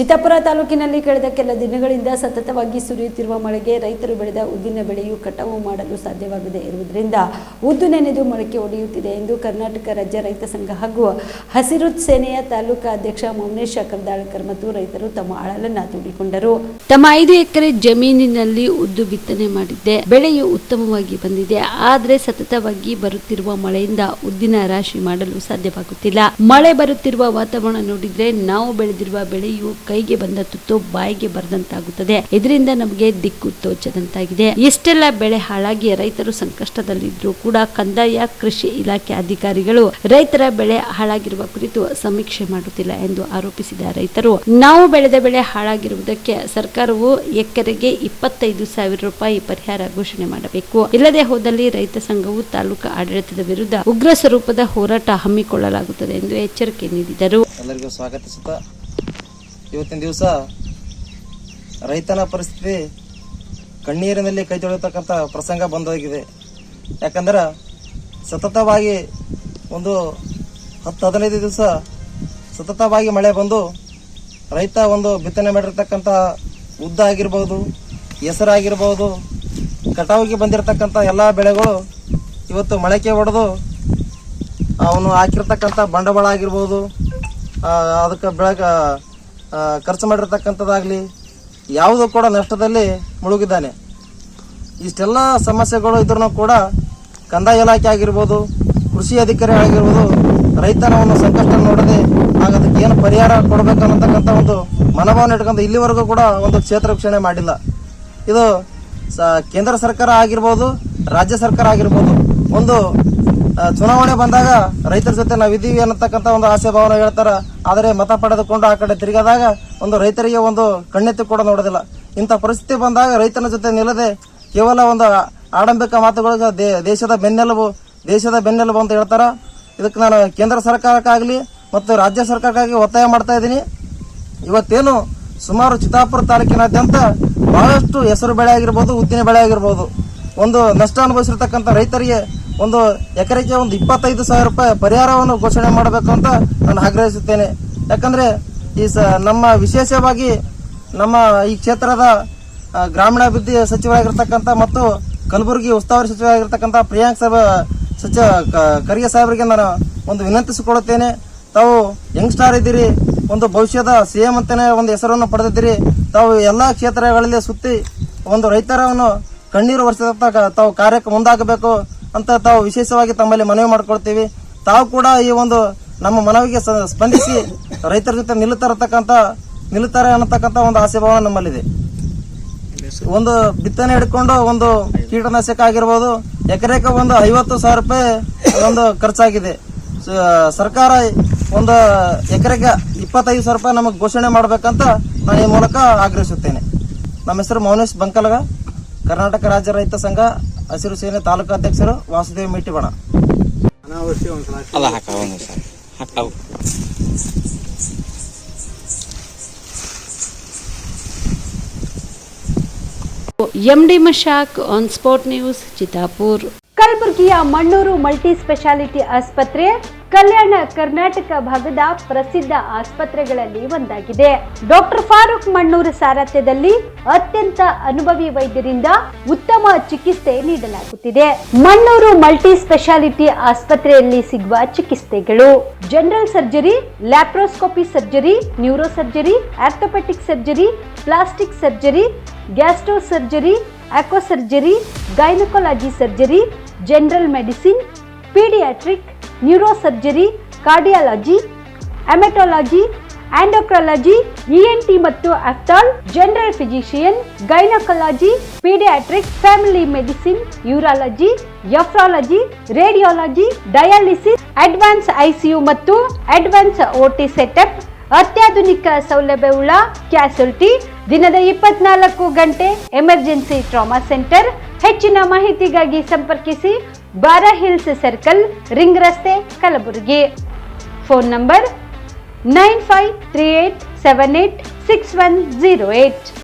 ಚಿತ್ತಾಪುರ ತಾಲೂಕಿನಲ್ಲಿ ಕಳೆದ ಕೆಲ ದಿನಗಳಿಂದ ಸತತವಾಗಿ ಸುರಿಯುತ್ತಿರುವ ಮಳೆಗೆ ರೈತರು ಬೆಳೆದ ಉದ್ದಿನ ಬೆಳೆಯು ಕಟಾವು ಮಾಡಲು ಸಾಧ್ಯವಾಗದೇ ಇರುವುದರಿಂದ ಉದ್ದು ನೆನೆದು ಮೊಳಕೆ ಒಡೆಯುತ್ತಿದೆ ಎಂದು ಕರ್ನಾಟಕ ರಾಜ್ಯ ರೈತ ಸಂಘ ಹಾಗೂ ಹಸಿರು ಸೇನೆಯ ತಾಲೂಕಾ ಅಧ್ಯಕ್ಷ ಮೌನೇಶ್ ಕರ್ದಾಳಕರ್ ಮತ್ತು ರೈತರು ತಮ್ಮ ಅಳಲನ್ನು ತೋಡಿಕೊಂಡರು. ತಮ್ಮ 5 ಎಕರೆ ಜಮೀನಿನಲ್ಲಿ ಉದ್ದು ಬಿತ್ತನೆ ಮಾಡಿದ್ದೆ. ಬೆಳೆಯು ಉತ್ತಮವಾಗಿ ಬಂದಿದೆ. ಆದರೆ ಸತತವಾಗಿ ಬರುತ್ತಿರುವ ಮಳೆಯಿಂದ ಉದ್ದಿನ ರಾಶಿ ಮಾಡಲು ಸಾಧ್ಯವಾಗುತ್ತಿಲ್ಲ. ಮಳೆ ಬರುತ್ತಿರುವ ವಾತಾವರಣ ನೋಡಿದ್ರೆ ನಾವು ಬೆಳೆದಿರುವ ಬೆಳೆಯು ಕೈಗೆ ಬಂದ ತುತ್ತು ಬಾಯಿಗೆ ಬರದಂತಾಗುತ್ತದೆ. ಇದರಿಂದ ನಮಗೆ ದಿಕ್ಕು ತೋಚದಂತಾಗಿದೆ. ಇಷ್ಟೆಲ್ಲ ಬೆಳೆ ಹಾಳಾಗಿ ರೈತರು ಸಂಕಷ್ಟದಲ್ಲಿದ್ದರೂ ಕೂಡ ಕಂದಾಯ ಕೃಷಿ ಇಲಾಖೆ ಅಧಿಕಾರಿಗಳು ರೈತರ ಬೆಳೆ ಹಾಳಾಗಿರುವ ಕುರಿತು ಸಮೀಕ್ಷೆ ಮಾಡುತ್ತಿಲ್ಲ ಎಂದು ಆರೋಪಿಸಿದ ರೈತರು, ನಾವು ಬೆಳೆದ ಬೆಳೆ ಹಾಳಾಗಿರುವುದಕ್ಕೆ ಸರ್ಕಾರವು ಎಕರೆಗೆ 25,000 ರೂಪಾಯಿ ಪರಿಹಾರ ಘೋಷಣೆ ಮಾಡಬೇಕು. ಇಲ್ಲದೆ ಹೋದಲ್ಲಿ ರೈತ ಸಂಘವು ತಾಲೂಕಾ ಆಡಳಿತದ ವಿರುದ್ಧ ಉಗ್ರ ಸ್ವರೂಪದ ಹೋರಾಟ ಹಮ್ಮಿಕೊಳ್ಳಲಾಗುತ್ತದೆ ಎಂದು ಎಚ್ಚರಿಕೆ ನೀಡಿದರು. ಎಲ್ಲರಿಗೂ ಸ್ವಾಗತಿಸುತ್ತಾ ಇವತ್ತಿನ ದಿವಸ ರೈತನ ಪರಿಸ್ಥಿತಿ ಕಣ್ಣೀರಿನಲ್ಲಿ ಕೈ ತೊಳೆಯತಕ್ಕಂಥ ಪ್ರಸಂಗ ಬಂದೋಗಿದೆ. ಯಾಕಂದ್ರೆ ಸತತವಾಗಿ ಒಂದು 10-15 ದಿವಸ ಸತತವಾಗಿ ಮಳೆ ಬಂದು ರೈತ ಒಂದು ಬಿತ್ತನೆ ಮಾಡಿರ್ತಕ್ಕಂಥ ಉದ್ದ ಆಗಿರ್ಬೋದು, ಹೆಸರಾಗಿರ್ಬೋದು, ಕಟಾವಿಗೆ ಬಂದಿರತಕ್ಕಂಥ ಎಲ್ಲ ಬೆಳೆಗಳು ಇವತ್ತು ಮೊಳಕೆ ಒಡೆದು ಅವನು ಹಾಕಿರ್ತಕ್ಕಂಥ ಬಂಡವಾಳ ಆಗಿರ್ಬೋದು, ಅದಕ್ಕೆ ಖರ್ಚು ಮಾಡಿರ್ತಕ್ಕಂಥದ್ದಾಗಲಿ ಯಾವುದೂ ಕೂಡ ನಷ್ಟದಲ್ಲಿ ಮುಳುಗಿದ್ದಾನೆ. ಇಷ್ಟೆಲ್ಲ ಸಮಸ್ಯೆಗಳು ಇದ್ರೂ ಕೂಡ ಕಂದಾಯ ಇಲಾಖೆ ಆಗಿರ್ಬೋದು, ಕೃಷಿ ಅಧಿಕಾರಿ ಆಗಿರ್ಬೋದು ರೈತನ ಒಂದು ಸಂಕಷ್ಟ ನೋಡದೆ ಆಗ ಅದಕ್ಕೆ ಏನು ಪರಿಹಾರ ಕೊಡಬೇಕು ಅನ್ನತಕ್ಕಂಥ ಒಂದು ಮನೋಭಾವನೆ ಇಟ್ಕೊಂಡು ಇಲ್ಲಿವರೆಗೂ ಕೂಡ ಒಂದು ಕ್ಷೇತ್ರ ವೀಕ್ಷಣೆ ಮಾಡಿಲ್ಲ. ಇದು ಕೇಂದ್ರ ಸರ್ಕಾರ ಆಗಿರ್ಬೋದು, ರಾಜ್ಯ ಸರ್ಕಾರ ಆಗಿರ್ಬೋದು, ಒಂದು ಚುನಾವಣೆ ಬಂದಾಗ ರೈತರ ಜೊತೆ ನಾವಿದ್ದೀವಿ ಅನ್ನತಕ್ಕಂಥ ಒಂದು ಆಸೆ ಭಾವನೆ ಹೇಳ್ತಾರ. ಆದರೆ ಮತ ಪಡೆದುಕೊಂಡು ಆ ಕಡೆ ತಿರುಗಾದಾಗ ಒಂದು ರೈತರಿಗೆ ಒಂದು ಕಣ್ಣೆತ್ತಿ ಕೂಡ ನೋಡೋದಿಲ್ಲ. ಇಂಥ ಪರಿಸ್ಥಿತಿ ಬಂದಾಗ ರೈತನ ಜೊತೆ ನಿಲ್ಲದೆ ಕೇವಲ ಒಂದು ಆಡಂಬಿಕ ಮಾತುಗಳಿಗೆ ದೇಶದ ಬೆನ್ನೆಲುಬು ಅಂತ ಹೇಳ್ತಾರ. ಇದಕ್ಕೆ ನಾನು ಕೇಂದ್ರ ಸರ್ಕಾರಕ್ಕಾಗಲಿ ಮತ್ತು ರಾಜ್ಯ ಸರ್ಕಾರಕ್ಕಾಗಿ ಒತ್ತಾಯ ಮಾಡ್ತಾ ಇದ್ದೀನಿ. ಇವತ್ತೇನು ಸುಮಾರು ಚಿತ್ತಾಪುರ ತಾಲೂಕಿನಾದ್ಯಂತ ಬಹಳಷ್ಟು ಹೆಸರು ಬೆಳೆ ಆಗಿರ್ಬೋದು, ಉದ್ದಿನ ಬೆಳೆ ಆಗಿರ್ಬೋದು, ಒಂದು ನಷ್ಟ ಅನುಭವಿಸಿರ್ತಕ್ಕಂಥ ರೈತರಿಗೆ ಒಂದು ಎಕರೆಗೆ ಒಂದು 25,000 ರೂಪಾಯಿ ಪರಿಹಾರವನ್ನು ಘೋಷಣೆ ಮಾಡಬೇಕು ಅಂತ ನಾನು ಆಗ್ರಹಿಸುತ್ತೇನೆ. ಯಾಕಂದ್ರೆ ನಮ್ಮ ವಿಶೇಷವಾಗಿ ನಮ್ಮ ಈ ಕ್ಷೇತ್ರದ ಗ್ರಾಮೀಣಾಭಿವೃದ್ಧಿ ಸಚಿವರಾಗಿರ್ತಕ್ಕಂಥ ಮತ್ತು ಕಲಬುರಗಿ ಉಸ್ತುವಾರಿ ಸಚಿವರಾಗಿರ್ತಕ್ಕಂಥ ಪ್ರಿಯಾಂಕ್ ಖರ್ಗೆ ಸಾಹೇಬರಿಗೆ ನಾನು ಒಂದು ವಿನಂತಿಸಿಕೊಳ್ಳುತ್ತೇನೆ. ತಾವು ಯಂಗ್ಸ್ಟಾರ್ ಇದ್ದೀರಿ, ಒಂದು ಭವಿಷ್ಯದ CM ಅಂತಾನೆ ಒಂದು ಹೆಸರನ್ನು ಪಡೆದಿದ್ದೀರಿ. ತಾವು ಎಲ್ಲ ಕ್ಷೇತ್ರಗಳಲ್ಲಿ ಸುತ್ತಿ ಒಂದು ರೈತರನ್ನು ಕಣ್ಣೀರು ಒರೆಸಿದ ತಾವು ಕಾರ್ಯಕ್ಕೆ ಮುಂದಾಗಬೇಕು ಅಂತ ತಾವು ವಿಶೇಷವಾಗಿ ತಮ್ಮಲ್ಲಿ ಮನವಿ ಮಾಡ್ಕೊಳ್ತೀವಿ. ತಾವು ಕೂಡ ಈ ಒಂದು ನಮ್ಮ ಮನವಿಗೆ ಸ್ಪಂದಿಸಿ ರೈತರ ಜೊತೆ ನಿಲ್ಲುತ್ತಾರೆ ಅನ್ನತಕ್ಕಂಥ ಒಂದು ಆಸೆ ಭಾವನೆ ನಮ್ಮಲ್ಲಿದೆ. ಒಂದು ಬಿತ್ತನೆ ಹಿಡ್ಕೊಂಡು ಒಂದು ಕೀಟನಾಶಕ ಆಗಿರ್ಬೋದು, ಎಕರೆಗೆ ಒಂದು 50,000 ರೂಪಾಯಿ ಒಂದು ಖರ್ಚಾಗಿದೆ. ಸರ್ಕಾರ ಒಂದು ಎಕರೆಗೆ 25,000 ರೂಪಾಯಿ ನಮಗೆ ಘೋಷಣೆ ಮಾಡಬೇಕಂತ ನಾನು ಈ ಮೂಲಕ ಆಗ್ರಹಿಸುತ್ತೇನೆ. ನಮ್ಮ ಹೆಸರು ಮೌನೇಶ್ ಬಂಕಲಗ, ಕರ್ನಾಟಕ ರಾಜ್ಯ ರೈತ ಸಂಘ ಹಸಿರು ಸೇನೆ ತಾಲೂಕಾ ಅಧ್ಯಕ್ಷರು, Vasudeva Mittibana. MD Mashak on spot news, Chittapur. ಕಲಬುರಗಿಯ ಮಣ್ಣೂರು ಮಲ್ಟಿ ಸ್ಪೆಷಾಲಿಟಿ ಆಸ್ಪತ್ರೆ ಕಲ್ಯಾಣ ಕರ್ನಾಟಕ ಭಾಗದ ಪ್ರಸಿದ್ಧ ಆಸ್ಪತ್ರೆಗಳಲ್ಲಿ ಒಂದಾಗಿದೆ. ಡಾಕ್ಟರ್ ಫಾರೂಕ್ ಮಣ್ಣೂರು ಸಾರಥ್ಯದಲ್ಲಿ ಅತ್ಯಂತ ಅನುಭವಿ ವೈದ್ಯರಿಂದ ಉತ್ತಮ ಚಿಕಿತ್ಸೆ ನೀಡಲಾಗುತ್ತಿದೆ. ಮಣ್ಣೂರು ಮಲ್ಟಿ ಸ್ಪೆಷಾಲಿಟಿ ಆಸ್ಪತ್ರೆಯಲ್ಲಿ ಸಿಗುವ ಚಿಕಿತ್ಸೆಗಳು: general surgery, laparoscopy surgery, neuro surgery, orthopedic surgery, plastic surgery, gastro surgery, aqua surgery, gynaecology surgery, general medicine, paediatric, neuro surgery, cardiology, haematology, endocrinology, ENT ಮತ್ತು ophthal, general physician, gynaecology, paediatric, family medicine, urology, nephrology, radiology, dialysis, advance ICU ಮತ್ತು advance OT setup, ಅತ್ಯಾಧುನಿಕ ಸೌಲಭ್ಯವುಳ್ಳ ಕ್ಯಾಸುಲಿಟಿ, ದಿನದ 24 ಗಂಟೆ emergency trauma centre. ಹೆಚ್ಚಿನ ಮಾಹಿತಿಗಾಗಿ ಸಂಪರ್ಕಿಸಿ ಬಾರಾ hills circle, ring ರಸ್ತೆ, ಕಲಬುರಗಿ. Phone number 9538786108.